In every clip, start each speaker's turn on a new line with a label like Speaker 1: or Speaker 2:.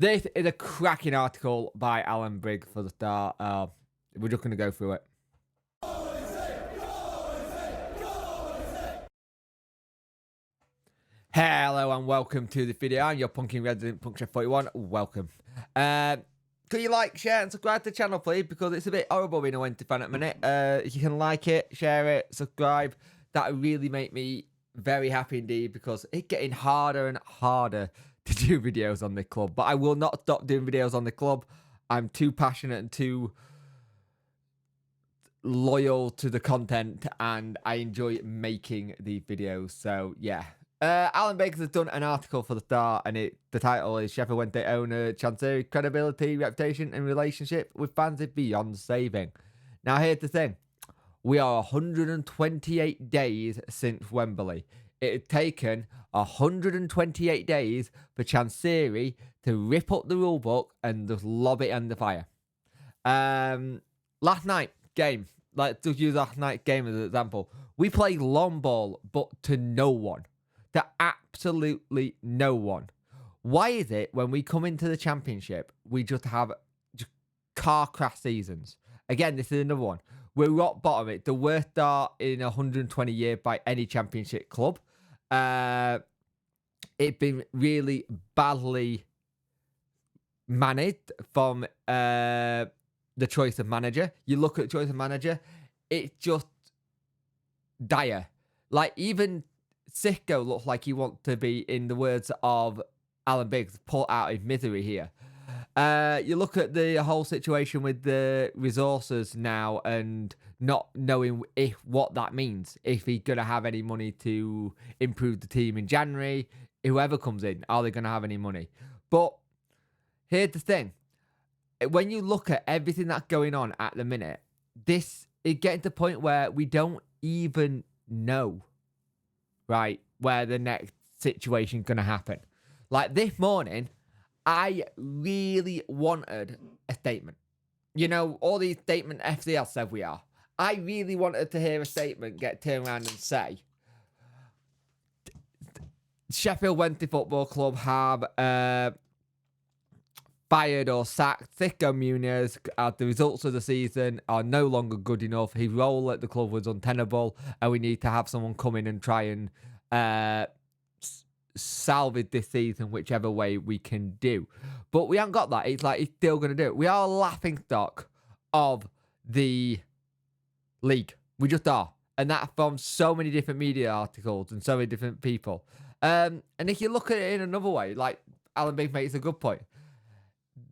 Speaker 1: This is a cracking article by Alan Briggs for the start. We're just going to go through it. Hello and welcome to the video. I'm your punking resident, Punkchef41. Welcome. Could you like, share, and subscribe to the channel, please? Because it's a bit horrible being a Wednesday fan at the minute. If you can like it, share it, subscribe, that would really make me very happy indeed, because it's getting harder and harder to do videos on the club. But I will not stop doing videos on the club. I'm too passionate and too loyal to the content, and I enjoy making the videos. So yeah. Alan Baker has done an article for the start, and the title is Sheffield Wednesday owner Chancery credibility, reputation, and relationship with fans is beyond saving. Now here's the thing: we are 128 days since Wembley. It had taken 128 days for Chancery to rip up the rule book and just lob it in the fire. Last night game, let's just use last night's game as an example. We played long ball, but to no one. To absolutely no one. Why is it when we come into the championship, we just have car crash seasons? Again, this is another one. We're rock bottom. It's the worst start in 120 years by any championship club. It's been really badly managed from the choice of manager. You look at the choice of manager, it's just dire. Like, even Sicko looks like he wants to be, in the words of Alan Biggs, pull out of misery here. You look at the whole situation with the resources now and not knowing what that means. If he's going to have any money to improve the team in January, whoever comes in, are they going to have any money? But here's the thing. When you look at everything that's going on at the minute, this is getting to the point where we don't even know, right, where the next situation is going to happen. Like this morning, I really wanted a statement. You know, all these statement FCL said we are. I really wanted to hear a statement get turned around and say, Sheffield Wednesday Football Club have fired or sacked Sicko Muniz as the results of the season are no longer good enough. His role at the club was untenable, and we need to have someone come in and try and salvage this season whichever way we can do. But we haven't got that. It's like he's still going to do it. We are a laughing stock of the league. We just are. And that from so many different media articles and so many different people. And if you look at it in another way, like Alan Big makes a good point.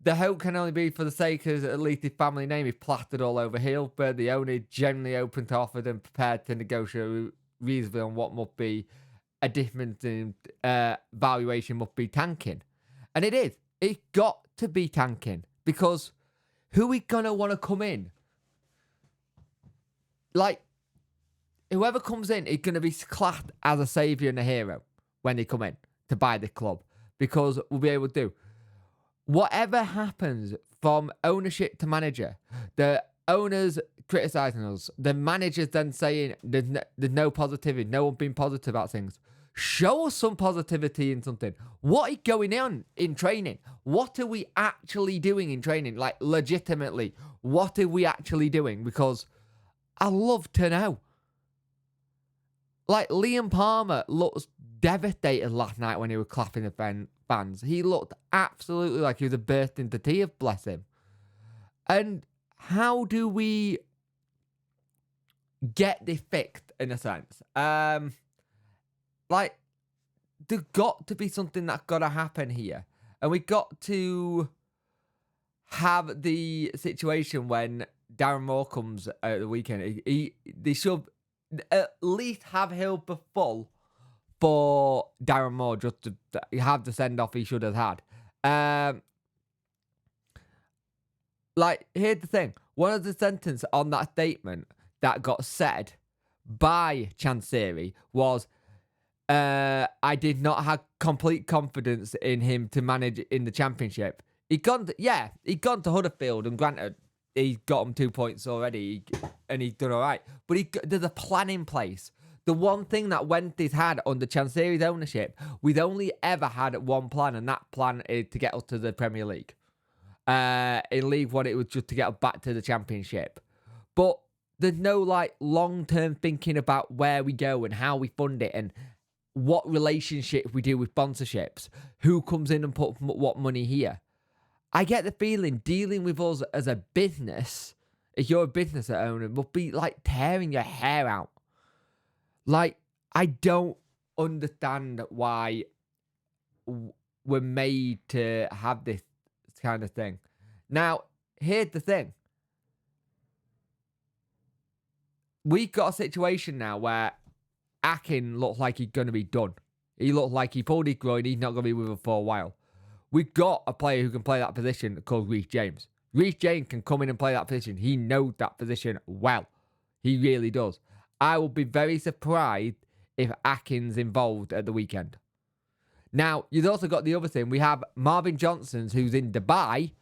Speaker 1: The hope can only be for the sake of at least his family name is plastered all over Hillsborough. The owner is generally open to offer and prepared to negotiate reasonably on what must be a difference in valuation must be tanking. And it is. It's got to be tanking, because who is going to want to come in? Like, whoever comes in is going to be classed as a saviour and a hero when they come in to buy the club, because we'll be able to do whatever happens from ownership to manager. The owners criticising us, the managers then saying there's no positivity, no one being positive about things. Show us some positivity in something. What is going on in training? What are we actually doing in training? Like, legitimately, what are we actually doing? Because I love to know. Like, Liam Palmer looks devastated last night when he was clapping the fans. He looked absolutely like he was bursting into tears, bless him. And how do we get this fixed, in a sense? Like, there's got to be something that's got to happen here. And we got to have the situation when Darren Moore comes out the weekend. They should at least have Hillsborough full for Darren Moore just to have the send-off he should have had. Like, here's the thing. One of the sentences on that statement that got said by Chancery was, I did not have complete confidence in him to manage in the championship. He'd gone to Huddersfield, and granted, he's got him 2 points already, and he's done all right. But there's a plan in place. the one thing that Wednesday's had under Chansiri's ownership, we've only ever had one plan, and that plan is to get us to the Premier League. In League One, it was just to get us back to the Championship. But there's no like long-term thinking about where we go and how we fund it and what relationship we do with sponsorships, who comes in and put what money here. I get the feeling dealing with us as a business, if you're a business owner, must be like tearing your hair out. Like, I don't understand why we're made to have this kind of thing. Now, here's the thing. We've got a situation now where Akin looks like he's going to be done. He looks like he pulled his groin. He's not going to be with us for a while. We've got a player who can play that position called Reece James. Reece James can come in and play that position. He knows that position well. He really does. I will be very surprised if Akin's involved at the weekend. Now, you've also got the other thing. We have Marvin Johnson's who's in Dubai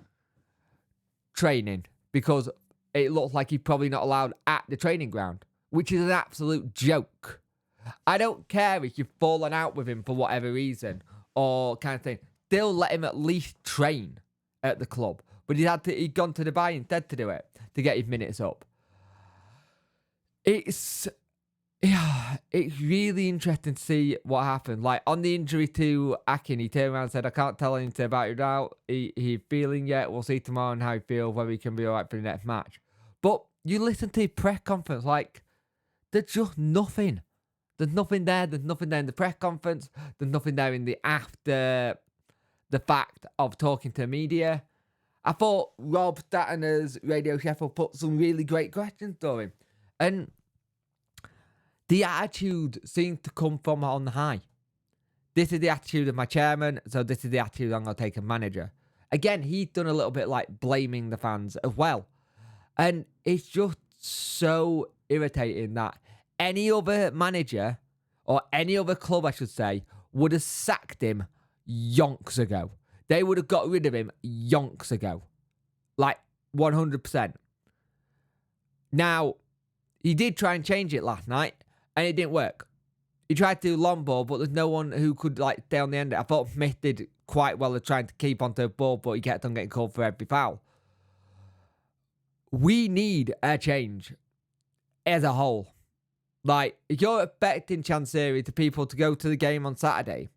Speaker 1: training because it looks like he's probably not allowed at the training ground, which is an absolute joke. I don't care if you've fallen out with him for whatever reason or kind of thing. Still let him at least train at the club. But he'd gone to Dubai instead to do it, to get his minutes up. It's really interesting to see what happened. Like, on the injury to Akin, he turned around and said, I can't tell anything about it now. He's feeling yet. We'll see tomorrow and how he feels, whether he can be all right for the next match. But you listen to his press conference, like, there's just nothing. There's nothing there. There's nothing there in the press conference. There's nothing there in the after the fact of talking to media. I thought Rob Statter's Radio Sheffield put some really great questions to him. And the attitude seems to come from on high. This is the attitude of my chairman, so this is the attitude I'm going to take as manager. Again, he's done a little bit like blaming the fans as well. And it's just so irritating that any other manager, or any other club I should say, would have sacked him yonks ago. They would have got rid of him yonks ago. Like, 100%. Now, he did try and change it last night, and it didn't work. He tried to do long ball, but there's no one who could like stay on the end of it. I thought Smith did quite well at trying to keep onto the ball, but he kept on getting called for every foul. We need a change as a whole. Like, if you're expecting Chansiri to people to go to the game on Saturday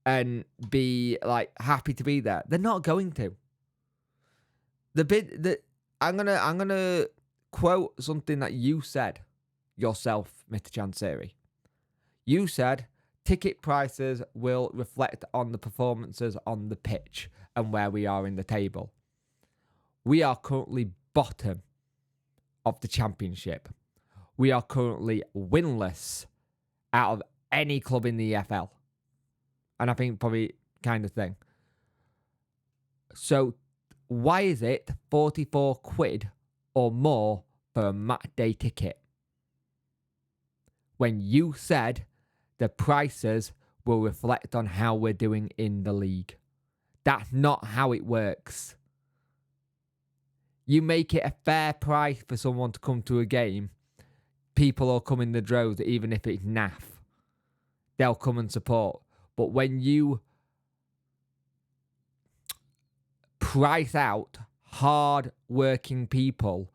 Speaker 1: and be like happy to be there, they're not going to. I'm gonna quote something that you said yourself, Mr. Chansiri. You said ticket prices will reflect on the performances on the pitch and where we are in the table. We are currently bottom of the Championship. We are currently winless out of any club in the EFL. And I think probably kind of thing. So why is it 44 quid or more for a match day ticket? When you said the prices will reflect on how we're doing in the league. That's not how it works. You make it a fair price for someone to come to a game. People will come in the droves, even if it's naff. They'll come and support. But when you price out hard-working people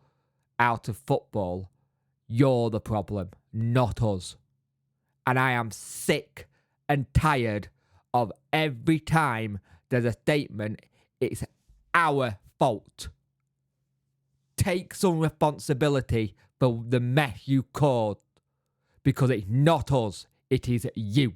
Speaker 1: out of football, you're the problem, not us. And I am sick and tired of every time there's a statement, it's our fault. Take some responsibility for the mess you caused, because it's not us, it is you.